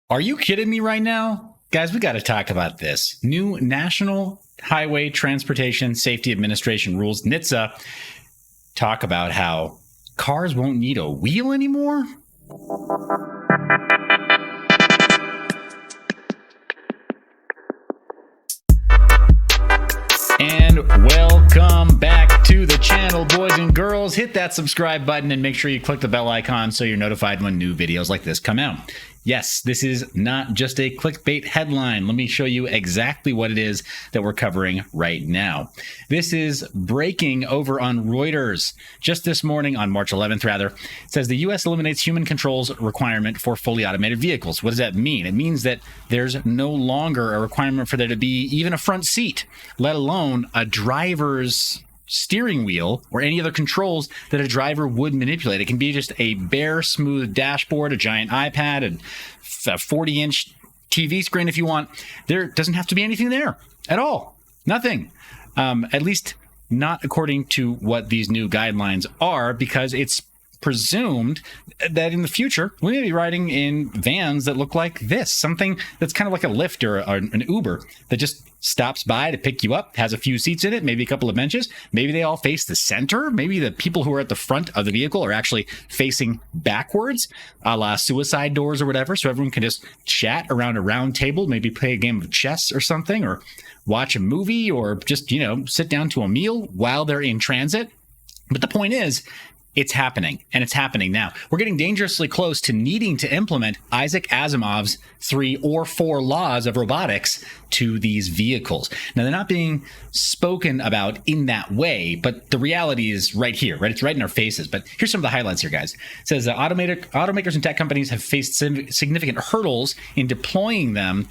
Are you kidding me right now? Guys, we got to talk about this. New National Highway Transportation Safety Administration rules, NHTSA, talk about how cars won't need a wheel anymore. And welcome back to the channel, boys and girls. Hit that subscribe button and make sure you click the bell icon so you're notified when new videos like this come out. Yes, this is not just a clickbait headline. Let me show you exactly what it is that we're covering right now. This is breaking over on Reuters. Just this morning, on March 11th, rather, it says the U.S. eliminates human controls requirement for fully automated vehicles. What does that mean? It means that there's no longer a requirement for there to be even a front seat, let alone a driver's steering wheel or any other controls that a driver would manipulate. It can be just a bare, smooth dashboard, a giant iPad, and a 40-inch TV screen if you want. There doesn't have to be anything there at all. Nothing. At least not according to what these new guidelines are, because it's presumed that in the future we may be riding in vans that look like this, something that's kind of like a Lyft or an Uber that just stops by to pick you up, has a few seats in it, maybe a couple of benches, maybe they all face the center, maybe the people who are at the front of the vehicle are actually facing backwards, a la suicide doors or whatever, so everyone can just chat around a round table, maybe play a game of chess or something, or watch a movie, or just, sit down to a meal while they're in transit. But the point is, it's happening, and it's happening now. We're getting dangerously close to needing to implement Isaac Asimov's 3 or 4 laws of robotics to these vehicles. Now, they're not being spoken about in that way, but the reality is right here, right? It's right in our faces. But here's some of the highlights here, guys. It says that automakers and tech companies have faced significant hurdles in deploying them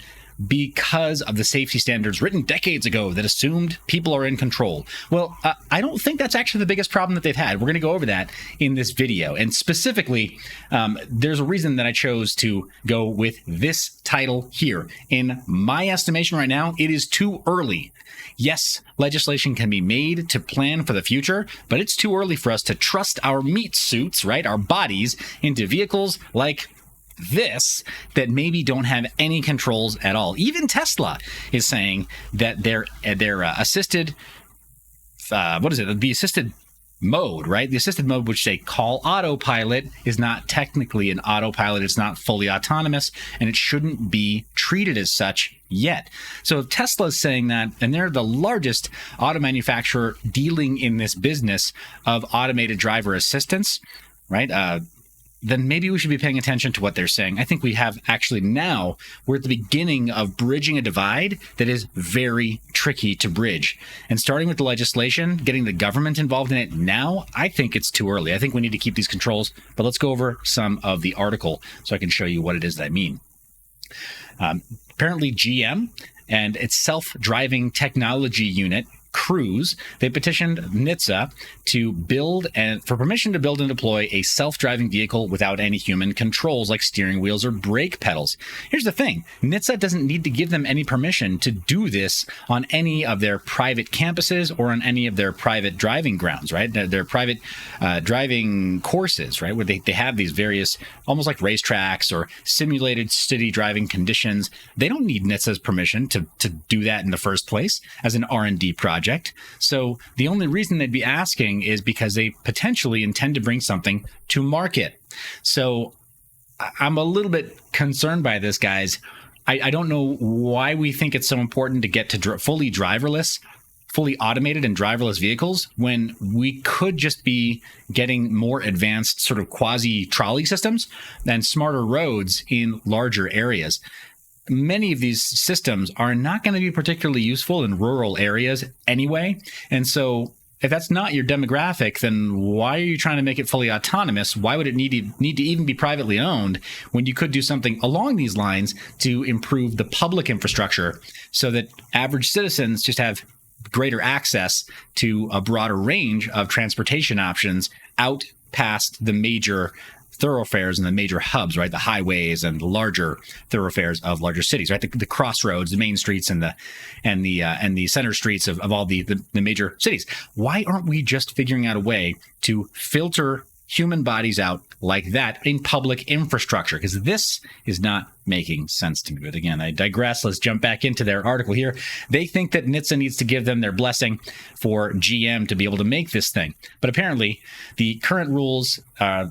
because of the safety standards written decades ago that assumed people are in control. Well, I don't think that's actually the biggest problem that they've had. We're going to go over that in this video. And specifically, there's a reason that I chose to go with this title here. In my estimation right now, it is too early. Yes, legislation can be made to plan for the future, but it's too early for us to trust our meat suits, right, our bodies, into vehicles like this that maybe don't have any controls at all. Even Tesla is saying that their assisted the assisted mode, right? The assisted mode, which they call autopilot, is not technically an autopilot. It's not fully autonomous, and it shouldn't be treated as such yet. So if Tesla is saying that, and they're the largest auto manufacturer dealing in this business of automated driver assistance, right? Then maybe we should be paying attention to what they're saying. I think we have actually now, we're at the beginning of bridging a divide that is very tricky to bridge. And starting with the legislation, getting the government involved in it now, I think it's too early. I think we need to keep these controls, but let's go over some of the article so I can show you what it is that I mean. Apparently GM and its self-driving technology unit, Cruise, they petitioned NHTSA for permission to build and deploy a self-driving vehicle without any human controls like steering wheels or brake pedals. Here's the thing. NHTSA doesn't need to give them any permission to do this on any of their private campuses or on any of their private driving grounds, right? Their private driving courses, right? Where they have these various, almost like racetracks or simulated city driving conditions. They don't need NHTSA's permission to do that in the first place as an R&D project. So the only reason they'd be asking is because they potentially intend to bring something to market. So I'm a little bit concerned by this, guys. I don't know why we think it's so important to get to fully driverless, fully automated and driverless vehicles when we could just be getting more advanced sort of quasi-trolley systems and smarter roads in larger areas. Many of these systems are not going to be particularly useful in rural areas anyway. And so if that's not your demographic, then why are you trying to make it fully autonomous? Why would it need to even be privately owned when you could do something along these lines to improve the public infrastructure so that average citizens just have greater access to a broader range of transportation options out past the major thoroughfares and the major hubs, right? The highways and the larger thoroughfares of larger cities, right? The crossroads, the main streets, and the center streets of all the major cities. Why aren't we just figuring out a way to filter human bodies out like that in public infrastructure? Because this is not making sense to me. But again, I digress. Let's jump back into their article here. They think that NHTSA needs to give them their blessing for GM to be able to make this thing. But apparently, the current rules,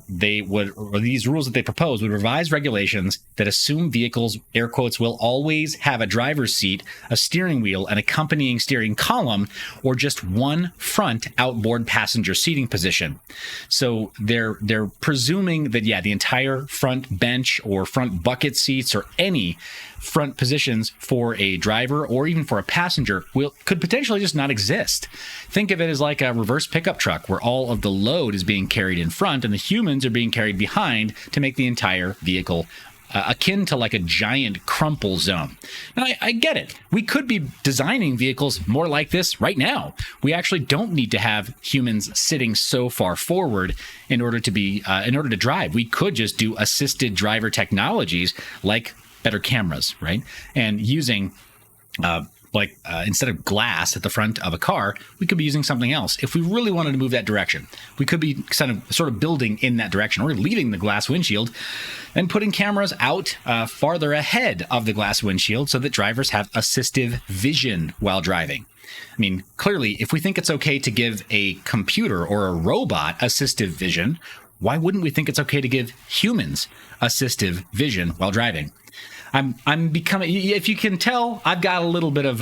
these rules that they propose would revise regulations that assume vehicles, air quotes, will always have a driver's seat, a steering wheel, an accompanying steering column, or just one front outboard passenger seating position. So they're presuming that, the entire front bench or front bucket seats or any front positions for a driver or even for a passenger could potentially just not exist. Think of it as like a reverse pickup truck where all of the load is being carried in front and the humans are being carried behind to make the entire vehicle akin to like a giant crumple zone. Now, I get it. We could be designing vehicles more like this right now. We actually don't need to have humans sitting so far forward in order to drive. We could just do assisted driver technologies like better cameras, right? And using instead of glass at the front of a car, we could be using something else. If we really wanted to move that direction, we could be sort of building in that direction, or leaving the glass windshield and putting cameras out farther ahead of the glass windshield so that drivers have assistive vision while driving. I mean, clearly, if we think it's okay to give a computer or a robot assistive vision, why wouldn't we think it's okay to give humans assistive vision while driving? I'm becoming, if you can tell, I've got a little bit of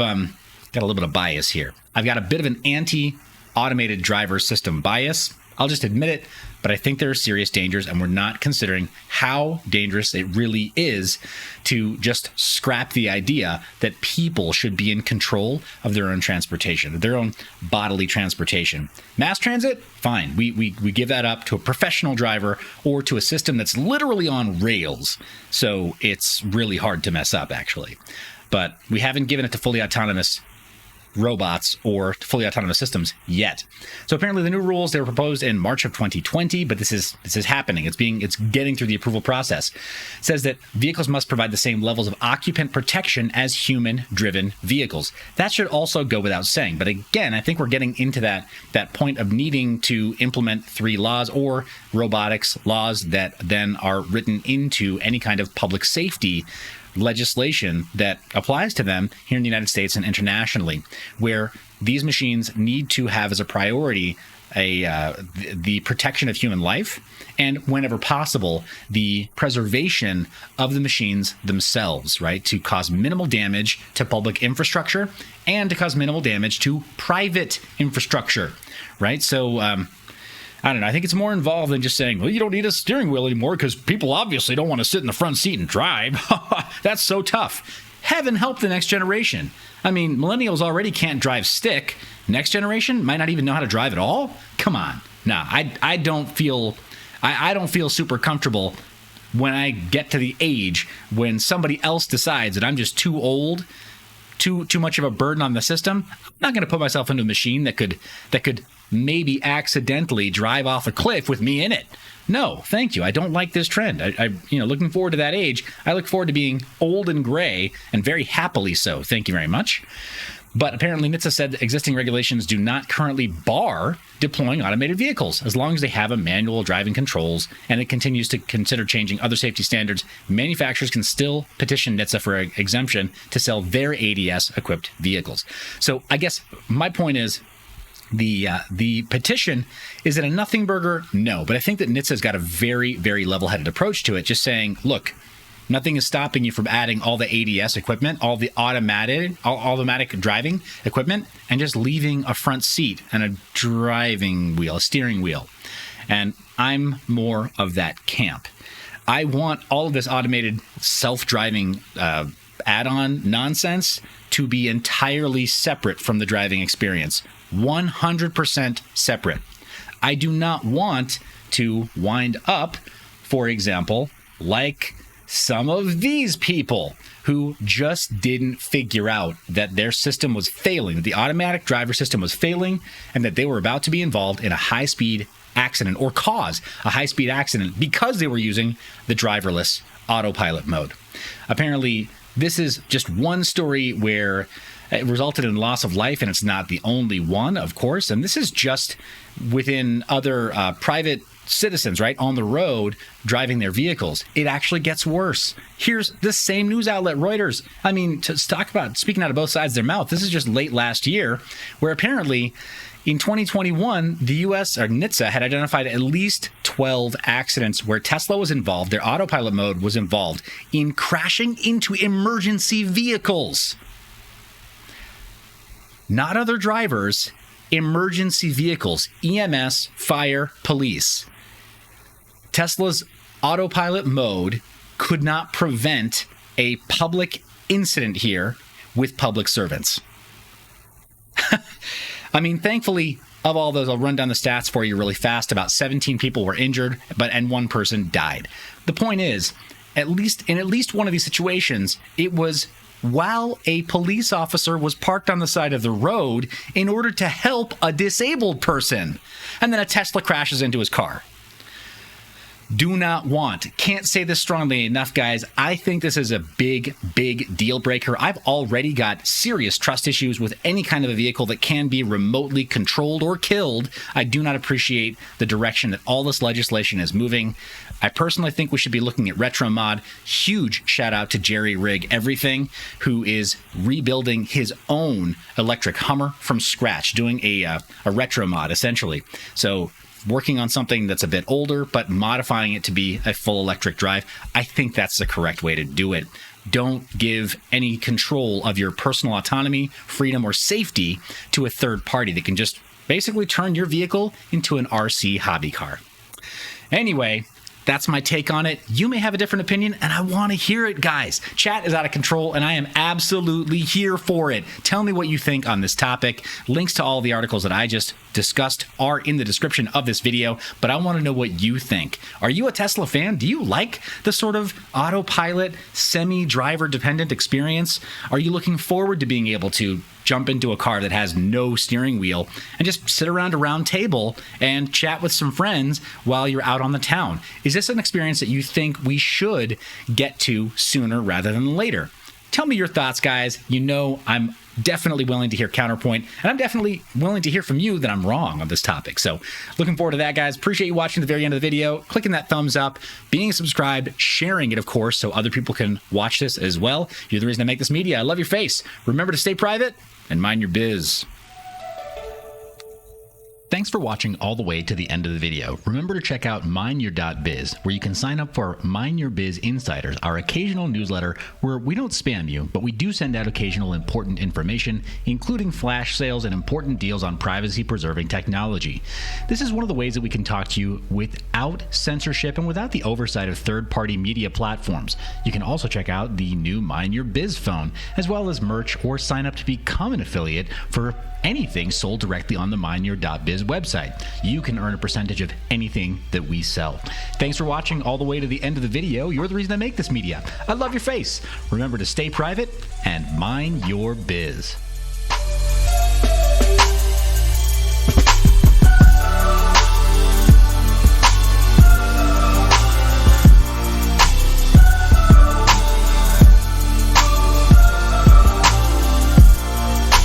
bias here. I've got a bit of an anti-automated driver system bias. I'll just admit it, but I think there are serious dangers, and we're not considering how dangerous it really is to just scrap the idea that people should be in control of their own transportation, their own bodily transportation. Mass transit, fine. We give that up to a professional driver or to a system that's literally on rails. So it's really hard to mess up, actually. But we haven't given it to fully autonomous robots or fully autonomous systems yet. So apparently the new rules, they were proposed in March of 2020, but this is happening. It's getting through the approval process. It says that vehicles must provide the same levels of occupant protection as human-driven vehicles. That should also go without saying. But again, I think we're getting into that point of needing to implement 3 laws or robotics laws that then are written into any kind of public safety legislation that applies to them here in the United States and internationally, where these machines need to have as a priority the protection of human life, and whenever possible, the preservation of the machines themselves, right? To cause minimal damage to public infrastructure and to cause minimal damage to private infrastructure, right? So, I don't know. I think it's more involved than just saying, well, you don't need a steering wheel anymore because people obviously don't want to sit in the front seat and drive. That's so tough. Heaven help the next generation. I mean, millennials already can't drive stick. Next generation might not even know how to drive at all. Come on. Nah, I don't feel super comfortable when I get to the age when somebody else decides that I'm just too old, too much of a burden on the system. I'm not going to put myself into a machine that could maybe accidentally drive off a cliff with me in it. No, thank you. I don't like this trend. I looking forward to that age. I look forward to being old and gray, and very happily so. Thank you very much. But apparently NHTSA said that existing regulations do not currently bar deploying automated vehicles as long as they have a manual driving controls, and it continues to consider changing other safety standards. Manufacturers can still petition NHTSA for an exemption to sell their ADS-equipped vehicles. So I guess my point is, the petition, is it a nothing burger? No, but I think that NHTSA's got a very, very level-headed approach to it, just saying, look, nothing is stopping you from adding all the ADS equipment, all the automatic driving equipment, and just leaving a front seat and a driving wheel, a steering wheel. And I'm more of that camp. I want all of this automated self-driving add-on nonsense to be entirely separate from the driving experience. 100% separate. I do not want to wind up, for example, like some of these people who just didn't figure out that their system was failing, that the automatic driver system was failing, and that they were about to be involved in a high-speed accident or cause a high-speed accident because they were using the driverless autopilot mode. Apparently, this is just one story where it resulted in loss of life, and it's not the only one, of course. And this is just within other private citizens, right, on the road driving their vehicles. It actually gets worse. Here's the same news outlet, Reuters. I mean, to talk about speaking out of both sides of their mouth, this is just late last year, where apparently in 2021, the U.S. or NHTSA had identified at least 12 accidents where Tesla was involved, their autopilot mode was involved in crashing into emergency vehicles. Not other drivers, emergency vehicles, EMS, fire, police. Tesla's autopilot mode could not prevent a public incident here with public servants. I mean, thankfully, of all those, I'll run down the stats for you really fast. About 17 people were injured, and one person died. The point is, in at least one of these situations, it was while a police officer was parked on the side of the road in order to help a disabled person. And then a Tesla crashes into his car. Do not want. Can't say this strongly enough, guys. I think this is a big, big deal breaker. I've already got serious trust issues with any kind of a vehicle that can be remotely controlled or killed. I do not appreciate the direction that all this legislation is moving. I personally think we should be looking at retro mod. Huge shout out to Jerry Rig Everything, who is rebuilding his own electric Hummer from scratch, doing a retro mod essentially. So working on something that's a bit older, but modifying it to be a full electric drive. I think that's the correct way to do it. Don't give any control of your personal autonomy, freedom, or safety to a third party that can just basically turn your vehicle into an RC hobby car. Anyway, that's my take on it. You may have a different opinion, and I want to hear it, guys. Chat is out of control, and I am absolutely here for it. Tell me what you think on this topic. Links to all the articles that I just discussed are in the description of this video, but I want to know what you think. Are you a Tesla fan? Do you like the sort of autopilot, semi-driver dependent experience? Are you looking forward to being able to jump into a car that has no steering wheel and just sit around a round table and chat with some friends while you're out on the town? Is this an experience that you think we should get to sooner rather than later? Tell me your thoughts, guys. You know I'm definitely willing to hear counterpoint, and I'm definitely willing to hear from you that I'm wrong on this topic. So looking forward to that, guys. Appreciate you watching to the very end of the video, clicking that thumbs up, being subscribed, sharing it, of course, so other people can watch this as well. You're the reason I make this media. I love your face. Remember to stay private and mind your biz. Thanks for watching all the way to the end of the video. Remember to check out mineyourbiz, where you can sign up for Mind Your Biz Insiders, our occasional newsletter where we don't spam you, but we do send out occasional important information, including flash sales and important deals on privacy-preserving technology. This is one of the ways that we can talk to you without censorship and without the oversight of third-party media platforms. You can also check out the new Mind Your Biz phone, as well as merch, or sign up to become an affiliate for anything sold directly on the mineyourbiz website. You can earn a percentage of anything that we sell. Thanks for watching all the way to the end of the video. You're the reason I make this media. I love your face. Remember to stay private and mind your biz.